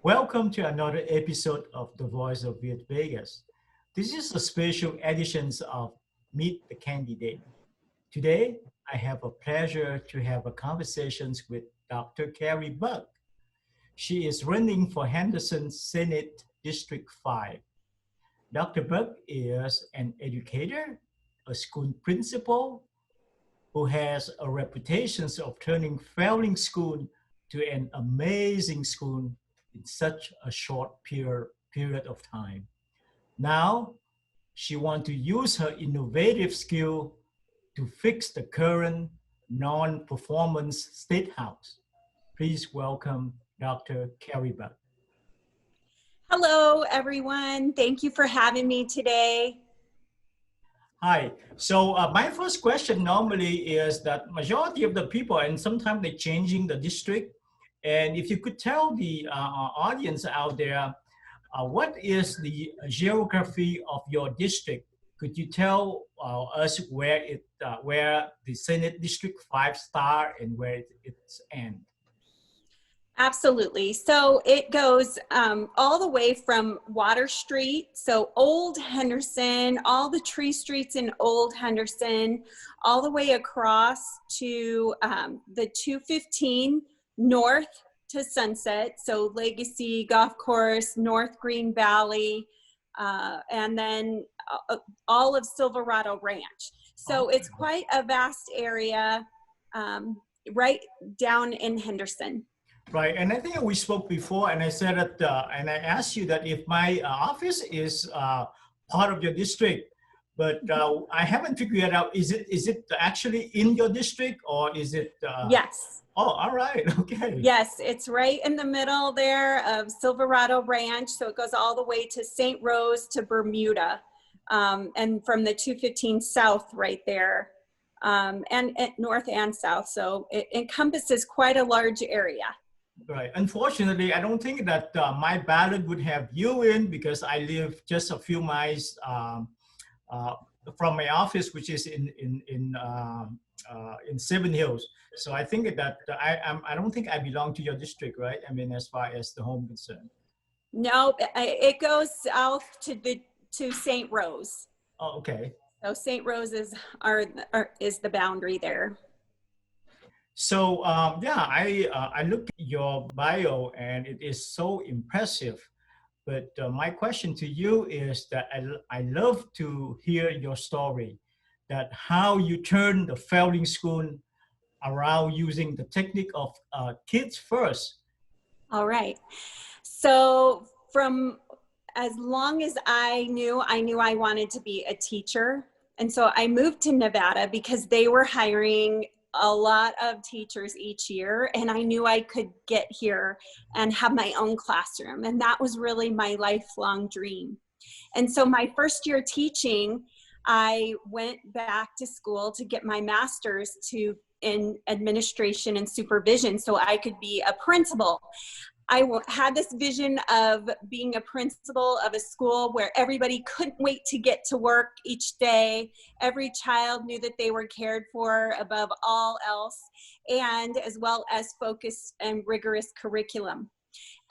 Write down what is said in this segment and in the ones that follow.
Welcome to another episode of The Voice of Viet Vegas. This is a special edition of Meet the Candidate. Today, I have a pleasure to have a conversations with Dr. Carrie Buck. She is running for Henderson Senate District 5. Dr. Buck is an educator, a school principal, who has a reputation of turning failing school to an amazing school in such a short period of time. Now, she wants to use her innovative skill to fix the current non-performance state house. Please welcome Dr. Carrie Buck. Hello, everyone. Thank you for having me today. Hi. So my first question normally is that majority of the people, and sometimes they're changing the district. And if you could tell the audience out there, what is the geography of your district? Could you tell us where the Senate District 5 start and where it's end? Absolutely. So it goes all the way from Water Street, so Old Henderson, all the tree streets in Old Henderson, all the way across to the 215 north to Sunset, so Legacy Golf Course, North Green Valley, and then all of Silverado Ranch. So it's quite a vast area right down in Henderson. Right, and I think we spoke before, and I said that, and I asked you that if my office is part of your district, but I haven't figured out, is it actually in your district or is it? Yes. Oh, all right, okay. Yes, it's right in the middle there of Silverado Ranch, so it goes all the way to St. Rose to Bermuda, and from the 215 south right there, and north and south, so it encompasses quite a large area. Right. Unfortunately, I don't think that my ballot would have you in because I live just a few miles from my office, which is in Seven Hills. So I think that I don't think I belong to your district, right? I mean, as far as the home concerned. No, it goes south to St. Rose. Oh, okay. So St. Rose is the boundary there. So yeah, I looked at your bio and it is so impressive. But my question to you is that I love to hear your story, that how you turn the failing school around using the technique of kids first. All right. So from as long as I knew I wanted to be a teacher. And so I moved to Nevada because they were hiring a lot of teachers each year, and I knew I could get here and have my own classroom, and that was really my lifelong dream. And so my first year teaching, I went back to school to get my master's in administration and supervision so I could be a principal. I had this vision of being a principal of a school where everybody couldn't wait to get to work each day. Every child knew that they were cared for above all else, and as well as focused and rigorous curriculum.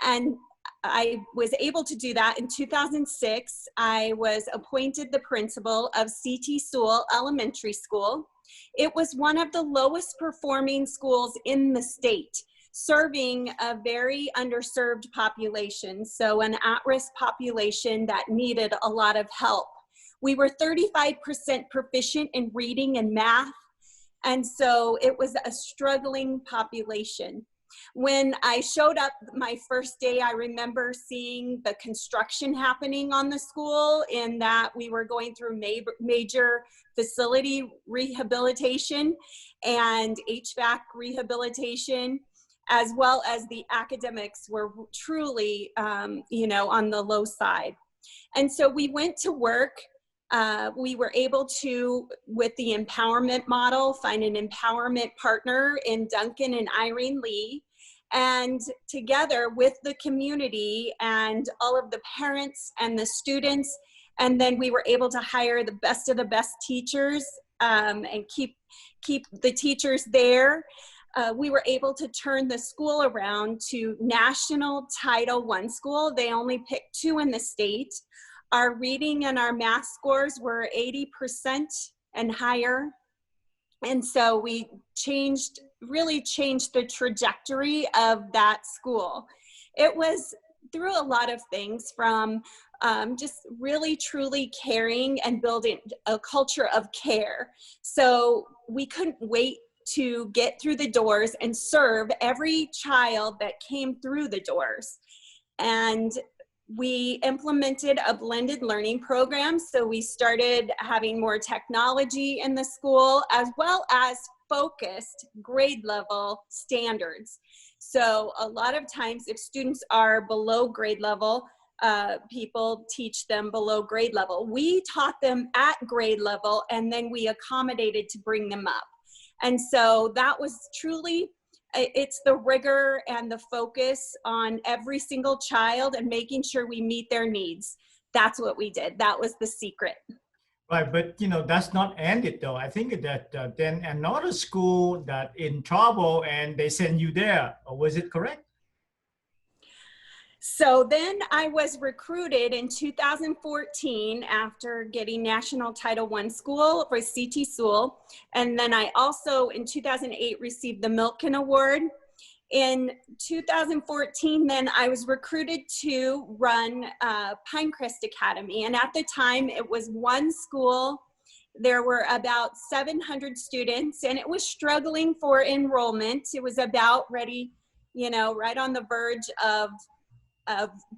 And I was able to do that in 2006. I was appointed the principal of C.T. Sewell Elementary School. It was one of the lowest performing schools in the state, serving a very underserved population, so an at-risk population that needed a lot of help. We were 35% proficient in reading and math, and so it was a struggling population. When I showed up my first day, I remember seeing the construction happening on the school, in that we were going through major facility rehabilitation and HVAC rehabilitation, as well as the academics were truly, on the low side. And so we went to work. We were able to, with the empowerment model, find an empowerment partner in Duncan and Irene Lee. And together with the community and all of the parents and the students, and then we were able to hire the best of the best teachers and keep the teachers there. we were able to turn the school around to national Title I school. They only picked 2 in the state. Our reading and our math scores were 80% and higher. And so we really changed the trajectory of that school. It was through a lot of things, from just really truly caring and building a culture of care. So we couldn't wait to get through the doors and serve every child that came through the doors. And we implemented a blended learning program. So we started having more technology in the school, as well as focused grade level standards. So a lot of times if students are below grade level, people teach them below grade level. We taught them at grade level, and then we accommodated to bring them up. And so that was truly, it's the rigor and the focus on every single child and making sure we meet their needs. That's what we did. That was the secret. Right, but that's not ended though. I think that then another school that in trouble and they send you there. Or was it correct? So then I was recruited in 2014 after getting National Title I school for CT Sewell. And then I also in 2008 received the Milken Award. In 2014, then I was recruited to run Pinecrest Academy. And at the time it was one school. There were about 700 students and it was struggling for enrollment. It was about ready, right on the verge of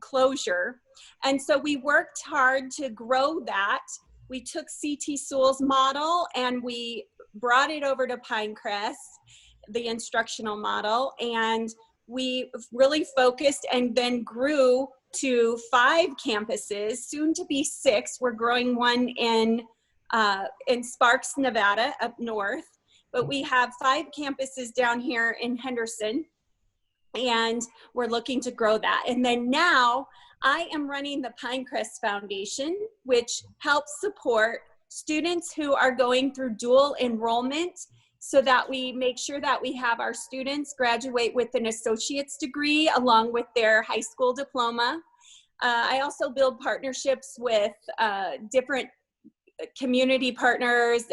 closure. And so we worked hard to grow that. We took CT Sewell's model and we brought it over to Pinecrest, the instructional model, and we really focused and then grew to 5 campuses, soon to be 6. We're growing one in Sparks, Nevada, up north, but we have 5 campuses down here in Henderson. And we're looking to grow that. And then now I am running the Pinecrest Foundation, which helps support students who are going through dual enrollment so that we make sure that we have our students graduate with an associate's degree along with their high school diploma. I also build partnerships with different community partners,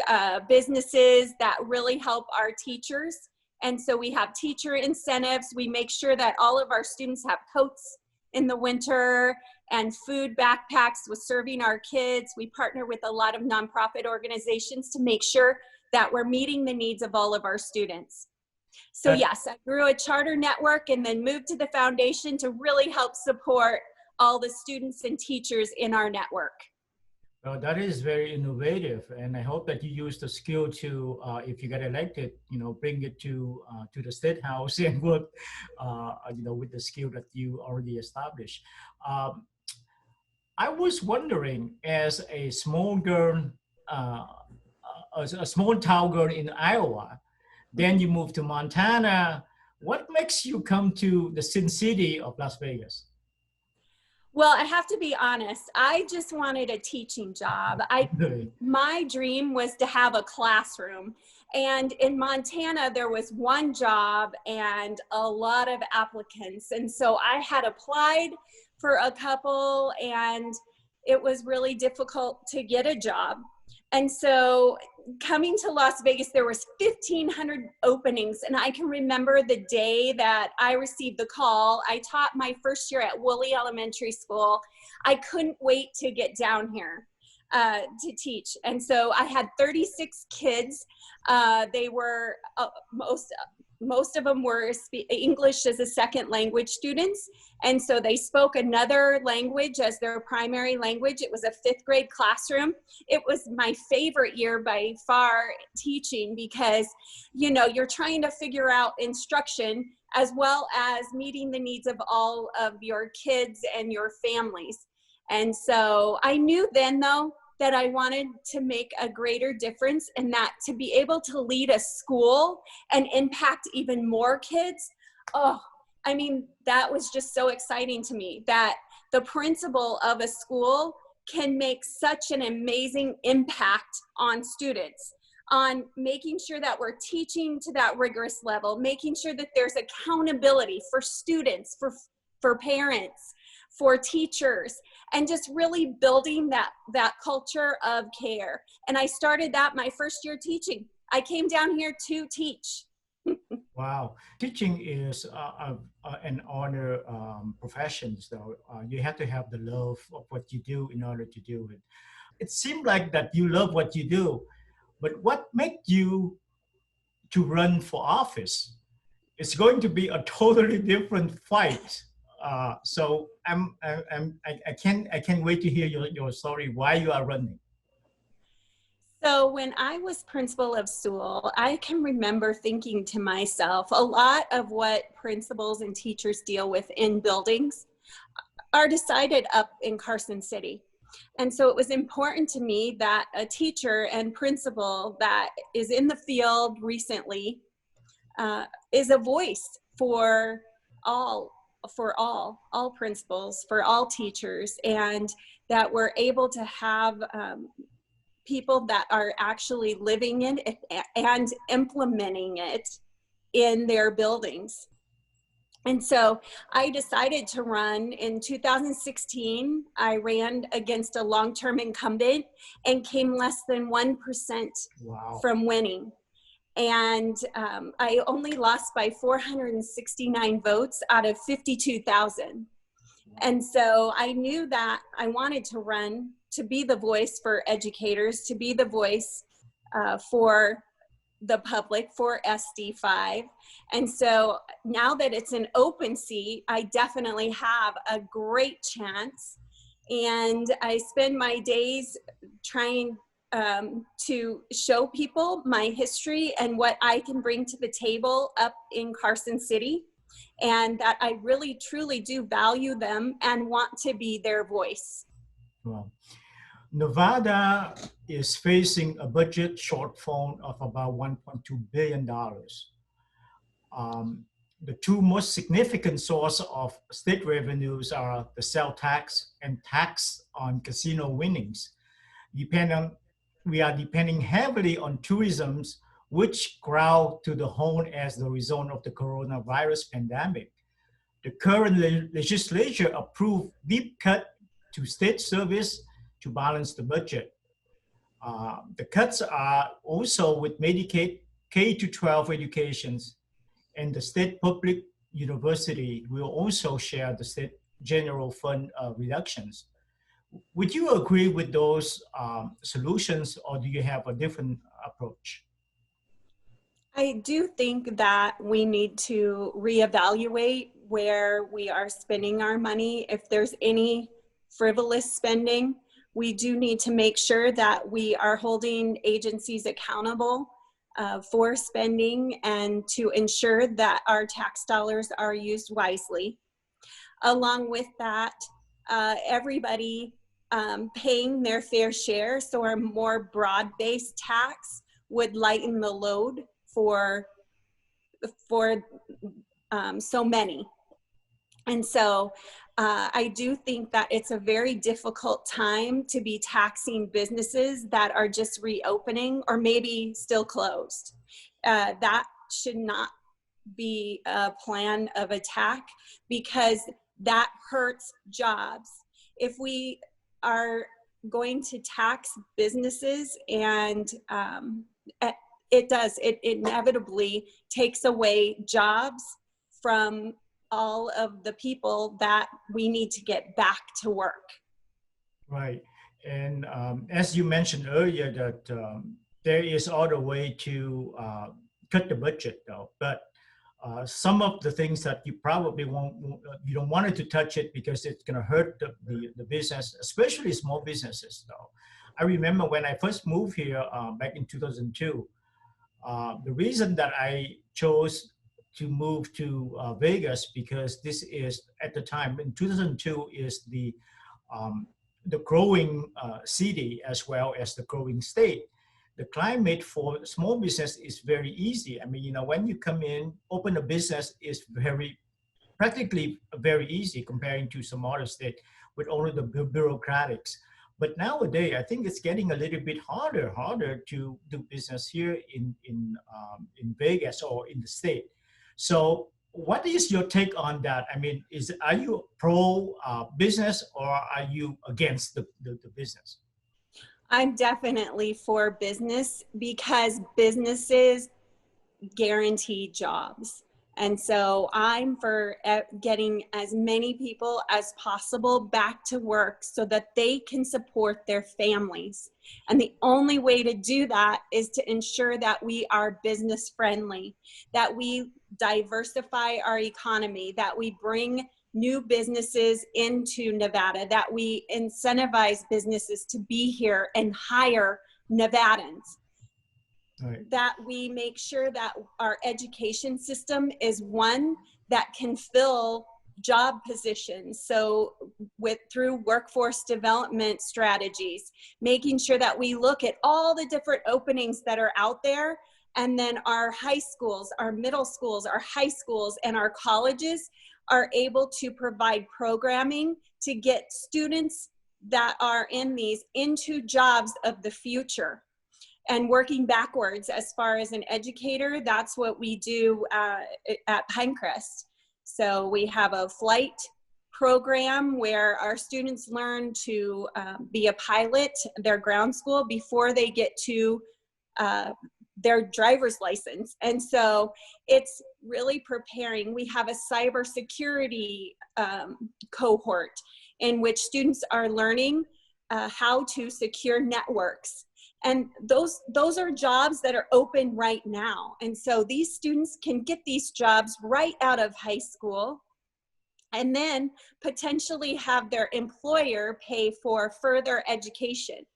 businesses that really help our teachers. And so we have teacher incentives. We make sure that all of our students have coats in the winter and food backpacks with serving our kids. We partner with a lot of nonprofit organizations to make sure that we're meeting the needs of all of our students. So yes, I grew a charter network and then moved to the foundation to really help support all the students and teachers in our network. Well, that is very innovative, and I hope that you use the skill to, if you get elected, bring it to the state house and work, with the skill that you already established. I was wondering, as a small girl, as a small town girl in Iowa, then you moved to Montana. What makes you come to the Sin City of Las Vegas? Well, I have to be honest. I just wanted a teaching job. My dream was to have a classroom. And in Montana, there was one job and a lot of applicants. And so I had applied for a couple and it was really difficult to get a job. And so coming to Las Vegas, there was 1,500 openings. And I can remember the day that I received the call. I taught my first year at Woolley Elementary School. I couldn't wait to get down here to teach. And so I had 36 kids. They were, most of them were English as a second language students. And so they spoke another language as their primary language. It was a 5th grade classroom. It was my favorite year by far teaching because, you're trying to figure out instruction as well as meeting the needs of all of your kids and your families. And so I knew then though, that I wanted to make a greater difference and that to be able to lead a school and impact even more kids. That was just so exciting to me that the principal of a school can make such an amazing impact on students. on making sure that we're teaching to that rigorous level, making sure that there's accountability for students, for parents, for teachers, and just really building that culture of care. And I started that my first year teaching. I came down here to teach. Wow, teaching is an honor profession. So you have to have the love of what you do in order to do it. It seemed like that you love what you do, but what made you to run for office? It's going to be a totally different fight. So I can't wait to hear your story why you are running. So when I was principal of Sewell, I can remember thinking to myself, a lot of what principals and teachers deal with in buildings are decided up in Carson City. And so it was important to me that a teacher and principal that is in the field recently is a voice for all, all principals, for all teachers, and that we're able to have people that are actually living in it and implementing it in their buildings. And so I decided to run in 2016. I ran against a long-term incumbent and came less than 1% Wow. from winning. And I only lost by 469 votes out of 52,000. And so I knew that I wanted to run to be the voice for educators, to be the voice for the public, for SD5. And so now that it's an open seat, I definitely have a great chance. And I spend my days trying to show people my history and what I can bring to the table up in Carson City, and that I really truly do value them and want to be their voice. Well, Nevada is facing a budget shortfall of about $1.2 billion. The two most significant sources of state revenues are the sales tax and tax on casino winnings. We are depending heavily on tourism, which grow to the home as the result of the coronavirus pandemic. The current legislature approved deep cut to state service to balance the budget. The cuts are also with Medicaid, K to 12 educations, and the state public university will also share the state general fund reductions. Would you agree with those solutions, or do you have a different approach? I do think that we need to reevaluate where we are spending our money. If there's any frivolous spending, we do need to make sure that we are holding agencies accountable for spending and to ensure that our tax dollars are used wisely. Along with that, everybody paying their fair share, so a more broad-based tax would lighten the load for so many. And so I do think that it's a very difficult time to be taxing businesses that are just reopening or maybe still closed. That should not be a plan of attack, because that hurts jobs. If we are going to tax businesses, and it inevitably takes away jobs from all of the people that we need to get back to work. Right. And as you mentioned earlier, that there is other way to cut the budget, though. But some of the things that you probably you don't want it to touch it because it's going to hurt the business, especially small businesses, though. I remember when I first moved here back in 2002, the reason that I chose to move to Vegas, because this is at the time in 2002 is the growing city as well as the growing state. The climate for small business is very easy. I mean, when you come in, open a business is practically very easy comparing to some other state with all of the bureaucratics. But nowadays, I think it's getting a little bit harder to do business here in Vegas or in the state. So, what is your take on that? I mean, are you pro business or are you against the business? I'm definitely for business because businesses guarantee jobs. And so I'm for getting as many people as possible back to work so that they can support their families. And the only way to do that is to ensure that we are business friendly, that we diversify our economy, that we bring new businesses into Nevada, that we incentivize businesses to be here and hire Nevadans, Right. that we make sure that our education system is one that can fill job positions. So through workforce development strategies, making sure that we look at all the different openings that are out there, and then our high schools, our middle schools, our high schools, and our colleges are able to provide programming to get students that are in these into jobs of the future. And working backwards as far as an educator, that's what we do at Pinecrest. So we have a flight program where our students learn to be a pilot, their ground school, before they get to their driver's license. And so it's really preparing. We have a cybersecurity cohort in which students are learning how to secure networks. And those are jobs that are open right now. And so these students can get these jobs right out of high school and then potentially have their employer pay for further education.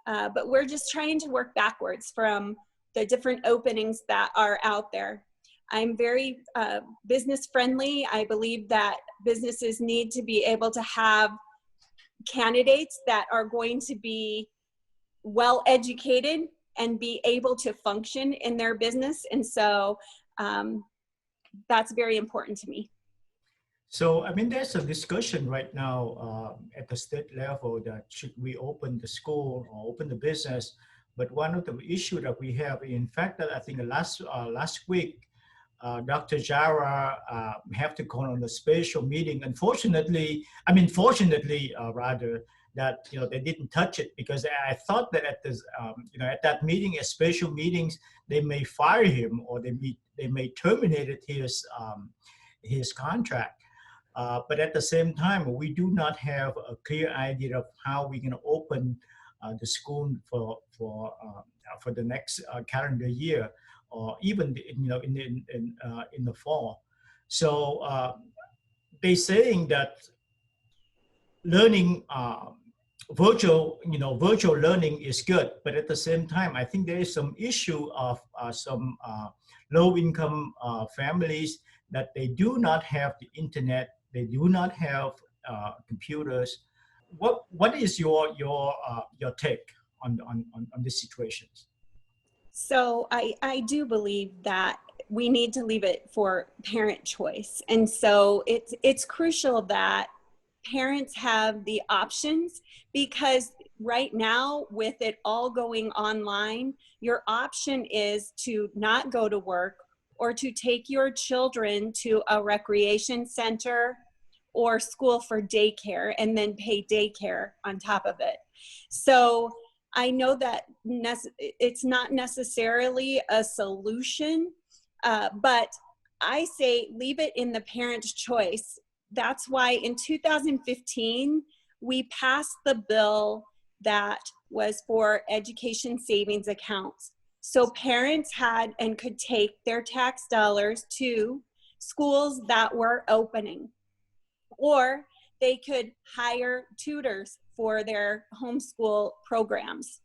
But we're just trying to work backwards from the different openings that are out there. I'm very business friendly. I believe that businesses need to be able to have candidates that are going to be well educated and be able to function in their business. And so that's very important to me. So, I mean, there's a discussion right now at the state level that should we open the school or open the business. But one of the issues that we have, in fact, that I think last week, Dr. Jara have to call on a special meeting. Unfortunately, I mean, fortunately, rather, that they didn't touch it, because I thought that at this at that meeting, at special meetings, they may fire him or they may terminate his contract. But at the same time, we do not have a clear idea of how we're going to open the school for the next calendar year, or even in the fall. So they saying that learning virtual learning is good, but at the same time, I think there is some issue of some low-income families that they do not have the internet, they do not have computers. What is your take on these situations? So I do believe that we need to leave it for parent choice. And so it's crucial that parents have the options, because right now, with it all going online, your option is to not go to work or to take your children to a recreation center or school for daycare and then pay daycare on top of it. So I know that it's not necessarily a solution, but I say leave it in the parent's choice. That's why in 2015, we passed the bill that was for education savings accounts. So parents had and could take their tax dollars to schools that were opening, or they could hire tutors for their homeschool programs.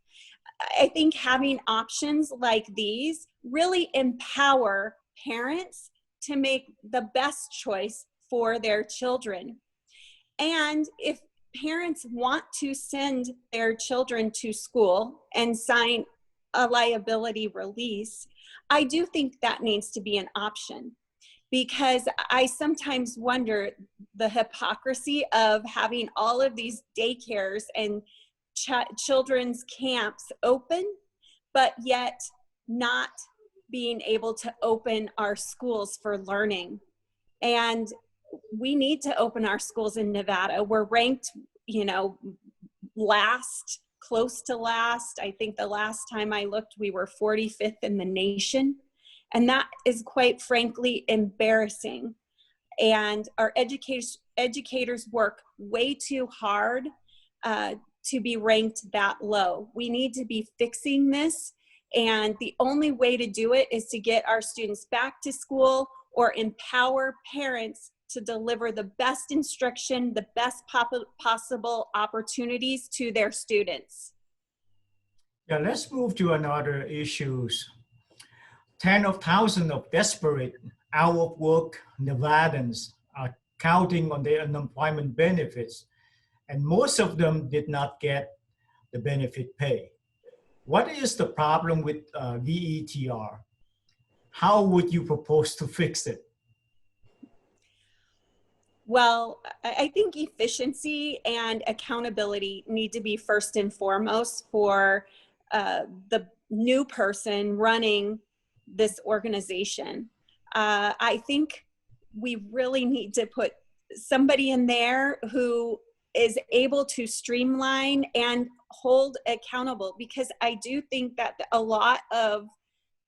I think having options like these really empower parents to make the best choice for their children. And if parents want to send their children to school and sign a liability release, I do think that needs to be an option, because I sometimes wonder the hypocrisy of having all of these daycares and children's camps open, but yet not being able to open our schools for learning. And we need to open our schools in Nevada. We're ranked, last, close to last. I think the last time I looked, we were 45th in the nation. And that is quite frankly embarrassing. And our educators work way too hard to be ranked that low. We need to be fixing this. And the only way to do it is to get our students back to school or empower parents to deliver the best instruction, the best possible opportunities to their students. Yeah, let's move to another issues. Tens of thousands of desperate, out of work Nevadans are counting on their unemployment benefits, and most of them did not get the benefit pay. What is the problem with VETR? How would you propose to fix it? Well, I think efficiency and accountability need to be first and foremost for the new person running this organization. I think we really need to put somebody in there who is able to streamline and hold accountable, because I do think that a lot of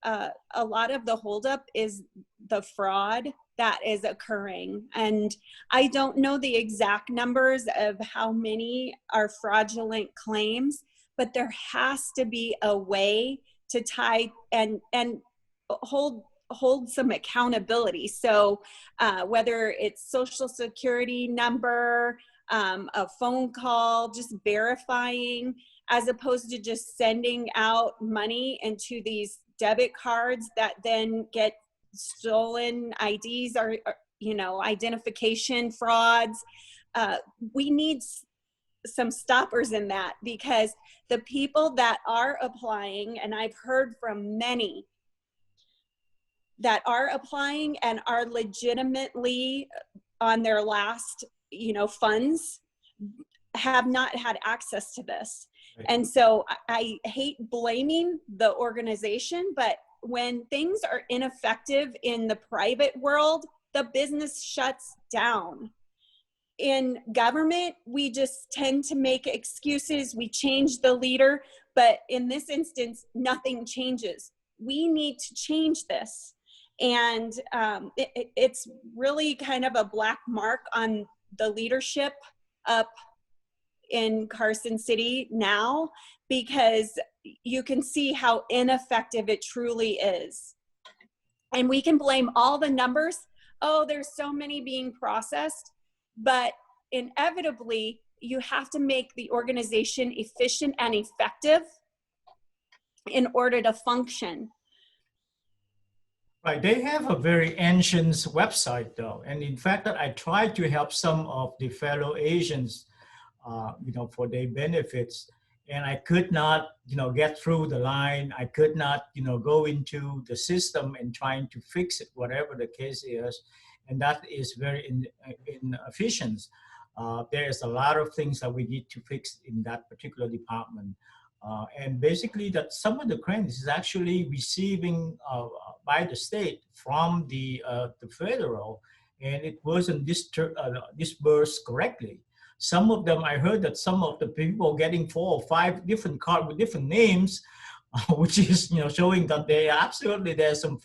the holdup is the fraud that is occurring. And I don't know the exact numbers of how many are fraudulent claims, but there has to be a way to tie and hold some accountability. So whether it's social security number, a phone call, just verifying, as opposed to just sending out money into these debit cards that then get stolen, IDs or identification frauds. We need some stoppers in that, because the people that are applying, and I've heard from many that are applying and are legitimately on their last, funds, have not had access to this. Right. And so I hate blaming the organization, but when things are ineffective in the private world, the business shuts down. In government, we just tend to make excuses. We change the leader, but in this instance, nothing changes. We need to change this. And it's really kind of a black mark on the leadership up in Carson City now, because you can see how ineffective it truly is. And we can blame all the numbers. Oh, there's so many being processed, but inevitably you have to make the organization efficient and effective in order to function. Right, they have a very ancient website though. And in fact, I tried to help some of the fellow Asians for their benefits. And I could not, get through the line. I could not, go into the system and trying to fix it, whatever the case is. And that is very inefficient. There's a lot of things that we need to fix in that particular department. And basically that some of the grants is actually receiving by the state from the federal, and it wasn't disbursed correctly. Some of them, I heard that some of the people getting 4 or 5 different cards with different names, which is showing that there's some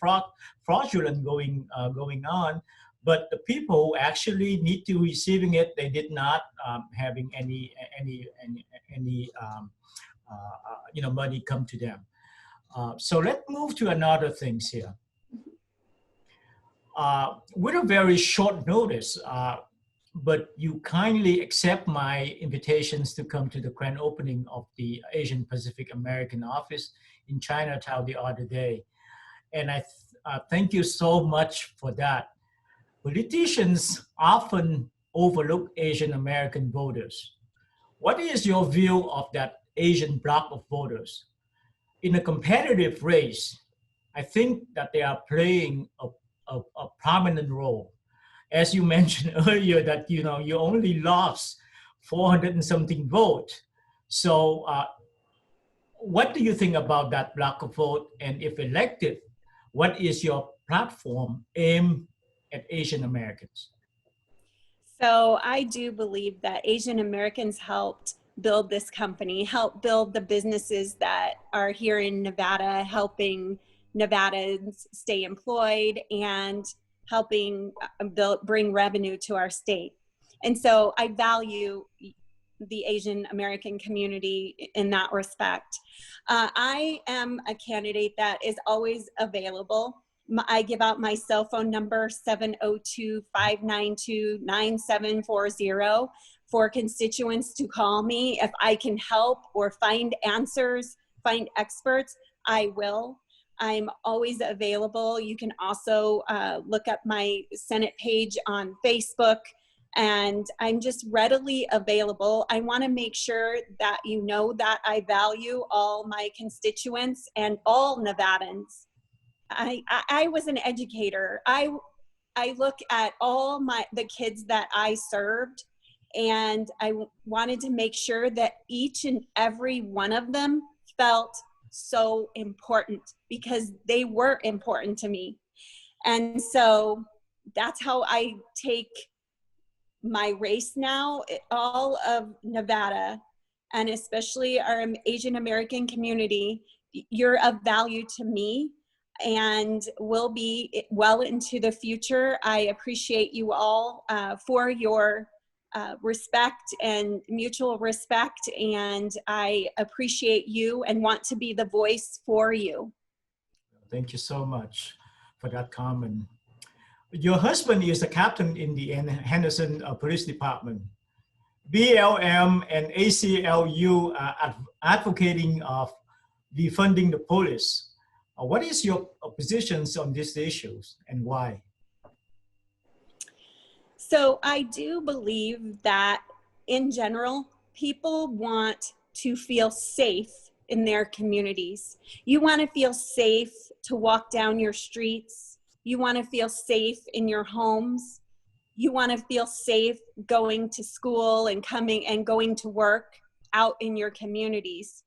fraudulent going on. But the people who actually need to receiving it, they did not having any money come to them. So let's move to another things here. With a very short notice, but you kindly accept my invitations to come to the grand opening of the Asian Pacific American office in Chinatown the other day. And I thank you so much for that. Politicians often overlook Asian American voters. What is your view of that Asian bloc of voters? In a competitive race, I think that they are playing a prominent role. As you mentioned earlier that you only lost 400 and something votes. So what do you think about that black vote? And if elected, what is your platform aimed at Asian Americans? So I do believe that Asian Americans helped build this company, help build the businesses that are here in Nevada, helping Nevadans stay employed and helping bring revenue to our state. And so I value the Asian American community in that respect. I am a candidate that is always available. I give out my cell phone number, 702-592-9740, for constituents to call me. If I can help or find answers, find experts, I will. I'm always available. You can also look up my Senate page on Facebook, and I'm just readily available. I want to make sure that you know that I value all my constituents and all Nevadans. I was an educator. I look at all the kids that I served, and I wanted to make sure that each and every one of them felt so important, because they were important to me. And so that's how I take my race now, all of Nevada, and especially our Asian American community. You're of value to me and will be well into the future. I appreciate you all for your respect and mutual respect, and I appreciate you and want to be the voice for you. Thank you so much for that comment. Your husband is a captain in the Henderson Police Department. BLM and ACLU are advocating of defunding the police. What is your positions on these issues and why? So I do believe that in general, people want to feel safe in their communities. You want to feel safe to walk down your streets. You want to feel safe in your homes. You want to feel safe going to school and coming and going to work out in your communities.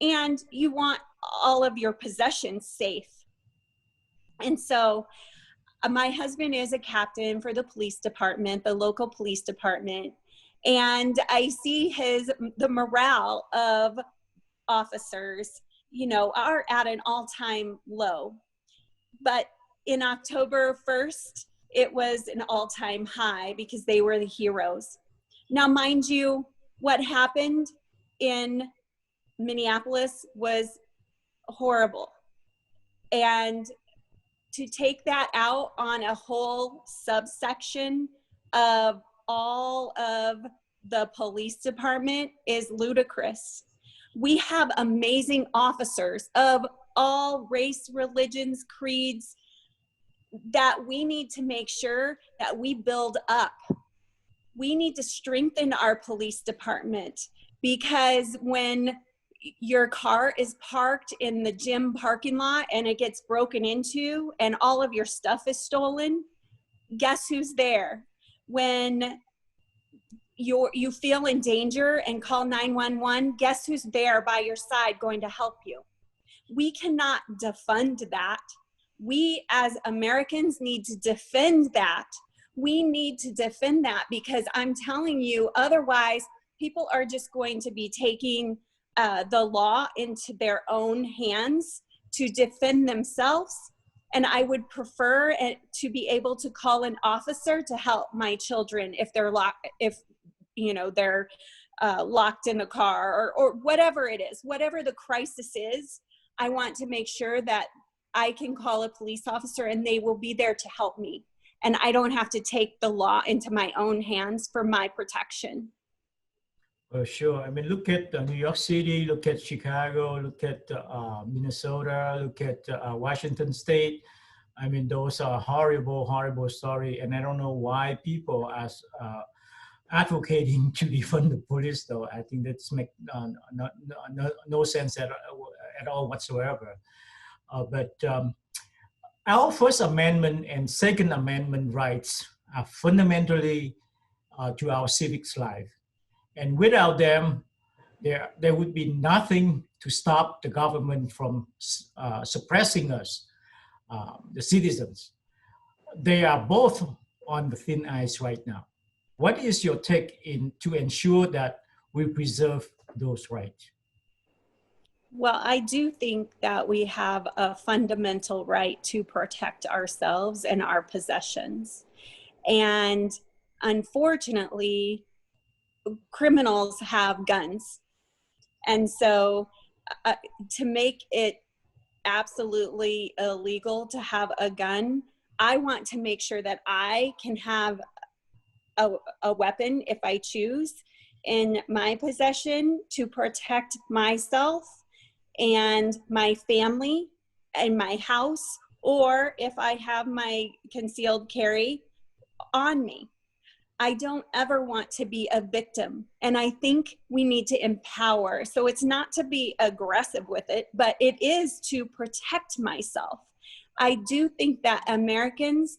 And you want all of your possessions safe. And so my husband is a captain for the police department, the local police department. And I see the morale of officers, are at an all-time low. But in October 1st, it was an all-time high because they were the heroes. Now, mind you, what happened in Minneapolis was horrible. And to take that out on a whole subsection of all of the police department is ludicrous. We have amazing officers of all race, religions, creeds that we need to make sure that we build up. We need to strengthen our police department, because when your car is parked in the gym parking lot and it gets broken into and all of your stuff is stolen, guess who's there? When you feel in danger and call 911, guess who's there by your side going to help you? We cannot defund that. We as Americans need to defend that. We need to defend that, because I'm telling you, otherwise people are just going to be taking the law into their own hands to defend themselves. And I would prefer to be able to call an officer to help my children if they're they're locked in the car or whatever it is, whatever the crisis is. I want to make sure that I can call a police officer and they will be there to help me. And I don't have to take the law into my own hands for my protection. Sure. I mean, look at New York City, look at Chicago, look at Minnesota, look at Washington State. I mean, those are horrible, horrible stories. And I don't know why people are advocating to defund the police, though. I think that's make no sense at all whatsoever. But our First Amendment and Second Amendment rights are fundamentally to our civics life. And without them, there would be nothing to stop the government from suppressing us, the citizens. They are both on the thin ice right now. What is your take in to ensure that we preserve those rights? Well, I do think that we have a fundamental right to protect ourselves and our possessions. And unfortunately, criminals have guns. And so, uh, to make it absolutely illegal to have a gun, I want to make sure that I can have a weapon if I choose in my possession to protect myself and my family and my house, or if I have my concealed carry on me. I don't ever want to be a victim. And I think we need to empower. So it's not to be aggressive with it, but it is to protect myself. I do think that Americans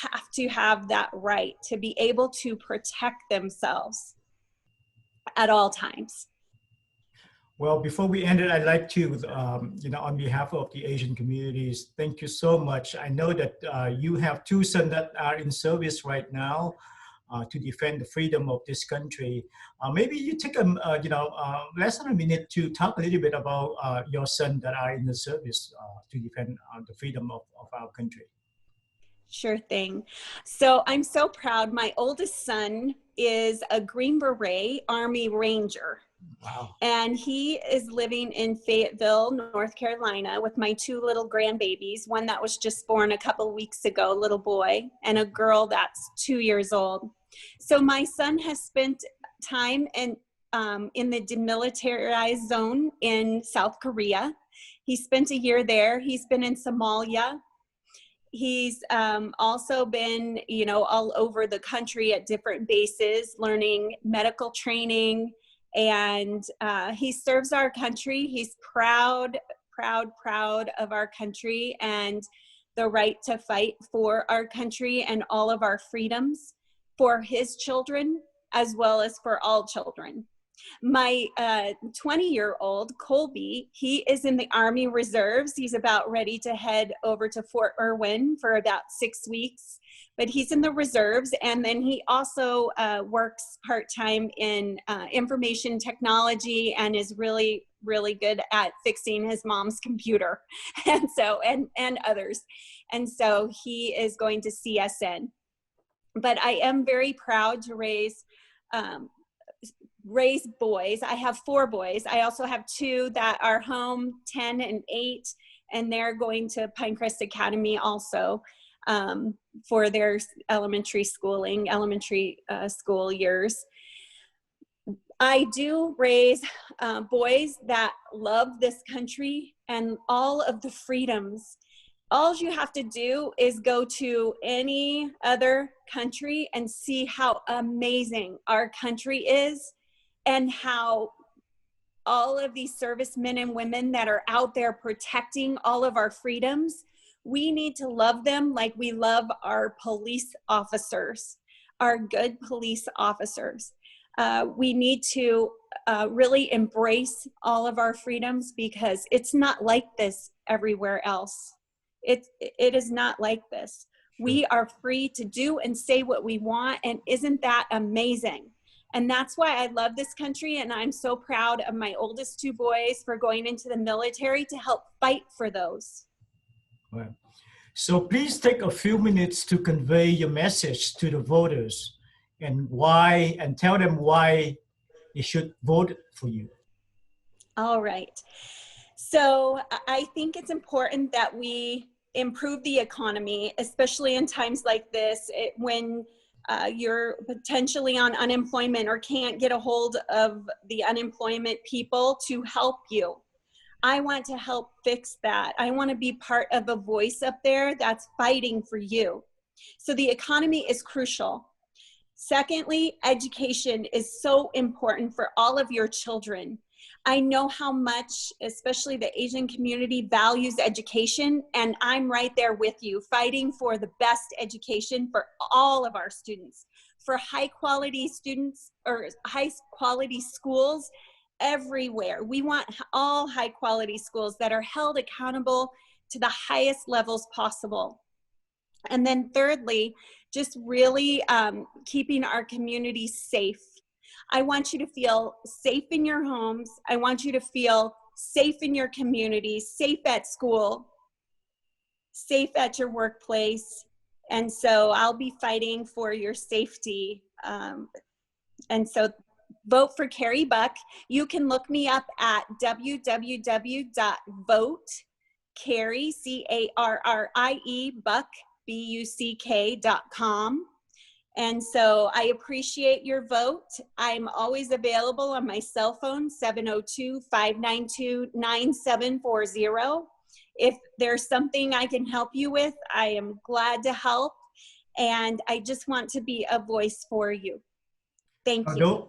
have to have that right to be able to protect themselves at all times. Well, before we end it, I'd like to, on behalf of the Asian communities, thank you so much. I know that you have two sons that are in service right now to defend the freedom of this country. Maybe you take less than a minute to talk a little bit about your son that are in the service to defend the freedom of our country. Sure thing. So I'm so proud. My oldest son is a Green Beret Army Ranger. Wow. And he is living in Fayetteville, North Carolina, with my two little grandbabies, one that was just born a couple weeks ago, little boy, and a girl that's 2 years old. So my son has spent time in the demilitarized zone in South Korea. He spent a year there. He's been in Somalia. He's also been, all over the country at different bases, learning medical training, and he serves our country. He's proud of our country and the right to fight for our country and all of our freedoms for his children, as well as for all children. My 20-year-old, Colby, he is in the Army Reserves. He's about ready to head over to Fort Irwin for about 6 weeks, but he's in the reserves. And then he also works part-time in information technology and is really, really good at fixing his mom's computer and others. And so he is going to CSN. But I am very proud to raise boys. I have 4 boys. I also have 2 that are home, 10 and 8, and they're going to Pinecrest Academy also for their elementary school years. I do raise boys that love this country and all of the freedoms. All you have to do is go to any other country and see how amazing our country is, and how all of these servicemen and women that are out there protecting all of our freedoms, we need to love them like we love our police officers, our good police officers. We need to really embrace all of our freedoms, because it's not like this everywhere else. It is not like this. We are free to do and say what we want, and isn't that amazing? And that's why I love this country, and I'm so proud of my oldest 2 boys for going into the military to help fight for those. Right. So please take a few minutes to convey your message to the voters and tell them why they should vote for you. All right. So I think it's important that we improve the economy, especially in times like this, when you're potentially on unemployment or can't get a hold of the unemployment people to help you. I want to help fix that. I want to be part of a voice up there that's fighting for you. So the economy is crucial. Secondly, education is so important for all of your children. I know how much, especially the Asian community, values education, and I'm right there with you, fighting for the best education for all of our students, for high quality students or high quality schools everywhere. We want all high quality schools that are held accountable to the highest levels possible. And then thirdly, just really keeping our community safe. I want you to feel safe in your homes. I want you to feel safe in your community, safe at school, safe at your workplace. And so I'll be fighting for your safety. And so vote for Carrie Buck. You can look me up at www.votecarrie, C-A-R-R-I-E, Buck, BUCK.com. And so I appreciate your vote. I'm always available on my cell phone, 702-592-9740. If there's something I can help you with, I am glad to help. And I just want to be a voice for you. Thank you.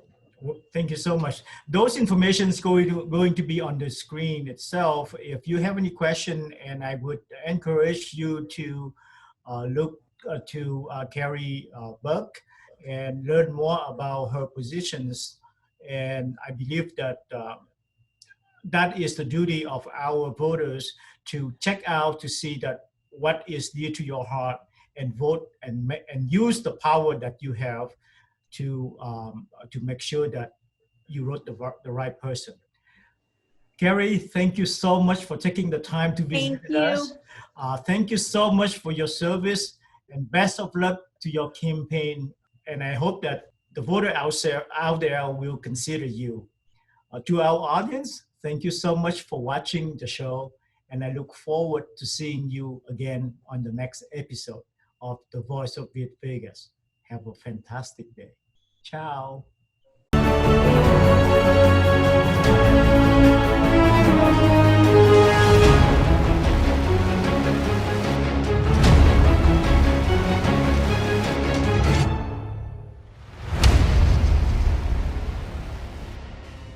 Thank you so much. Those information is going to be on the screen itself. If you have any question, and I would encourage you to look to Carrie Buck and learn more about her positions. And I believe that that is the duty of our voters to check out to see that what is dear to your heart and vote and use the power that you have to make sure that you wrote the right person. Carrie, thank you so much for taking the time to visit Thank with you. us. Thank you so much for your service, and best of luck to your campaign. And I hope that the voter out there will consider you. To our audience, thank you so much for watching the show, and I look forward to seeing you again on the next episode of The Voice of Viet Vegas. Have a fantastic day. Ciao.